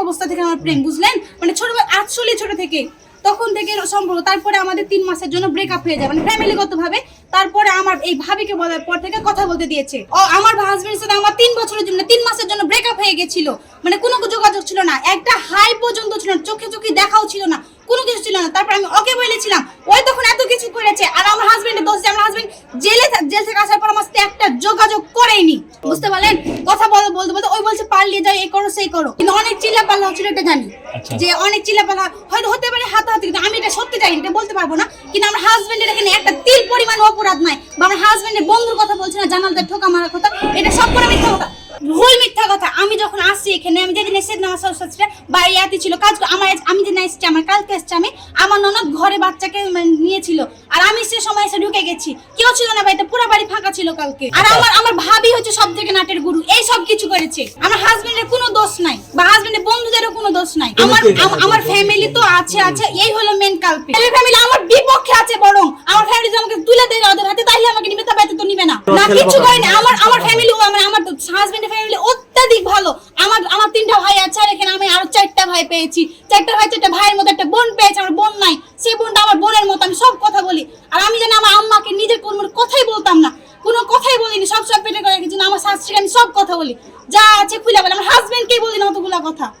অবস্থা থেকে আমার প্রেম, বুঝলেন? মানে আসলে ছোট থেকে, তখন থেকে সম্পর্ক। তারপরে আমাদের 3 মাসের জন্য ব্রেকআপ হয়ে যায়, মানে ফ্যামিলিগত ভাবে। তারপরে আমার এই ভাবিকে বলার পর থেকে কথা বলতে দিয়েছে। আমার হাজবেন্ডের সাথে আমার 3 বছরের জন্য 3 মাসের জন্য ব্রেকআপ হয়ে গেছিল, মানে কোনো যোগাযোগ ছিল না, একটা হাই পর্যন্ত ছিল না, চোখে চোখে দেখাও ছিল না, কোনো কিছু ছিল না। তারপর আমি ওকে বলেছিলাম, ওই তখন এত কিছু করেছে। আর আমার হাজবেন্ডের দোষ যে আমার হাজবেন্ড জেল থেকে আসার পর আমার সাথে একটা যোগাযোগ করেনি, বুঝতে পারলেন? কথা বলতে বলতে ওই বলছে পালিয়ে যাও, এই করো সেই করো। কিন্তু অনেক চিল্লাপাল্লা হচ্ছিল, এটা জানি যে অনেক চিল্লাপাল্লা হয়তো হতে পারে, হাতাহাতি, কিন্তু আমি এটা সত্যি জানি, এটা বলতে পারবো না। কিন্তু আমার হাজবেন্ডের এখানে একটা তিল পরিমাণ অপরাধ নাই, বা আমার হাজবেন্ডের বন্ধুর কথা বলছে না, জানালতে ঠোকা মারার কথা, এটা সব করে মিথ্যা কথা, ভুল মিথ্যা কথা। আমি যখন আসছি এখানে, আমি যেদিন এসে আমার শ্বশুরটা বাইরে ছিল কাজ, আমি যেদিন এসেছি, আমার কালকে এসছি আমি, আমার ননদ ঘরে বাচ্চাকে নিয়েছিল, আর আমি সে সময় এসে ঢুকে গেছি, কেউ ছিল না বাড়িতে, পুরো বাড়ি ফাঁকা ছিল কালকে। আর আমার ভাবি হচ্ছে সব থেকে নাটের গুরু, এই সব কিছু করেছে। আমার হাজবেন্ডের কোনো দোষ নাই, বা হাজবেন্ডের বন্ধুদেরও কোনো দোষ নাই। আমার ফ্যামিলি তো আছে, এই হলো মেন কালপি। ফ্যামিলি আমার বিপক্ষে আছে, বরং আমার ফ্যামিলি যদি আমাকে তুলে দেয় ওদের হাতে, তাইলে আমাকে নিবে, তবে তো নিবে না, না কিছু করেনি। আমার ফ্যামিলি, আমার হাজবেন্ডের ফ্যামিলি অত্যাধিক ভালো। আমার 3টা ভাই আছে, আর এখানে আমি আরো 4টা ভাই পেয়েছি, 4টা ভাইয়ের মধ্যে একটা বোন পেয়েছি। আমার বোন নাই, সেই বোনটা আমার বোনের মতো, আমি সব কথা বলি। আর আমি জানি আমার আম্মাকে নিজের কোনো কথাই বলতাম না, কোনো কথাই বলিনি, সব পেটে করে রেখেছি। আমার শাশুড়িকে আমি সব কথা বলি, যা আছে খুলে বলি, আমার হাজবেন্ডকেই বলি না অতগুলা কথা।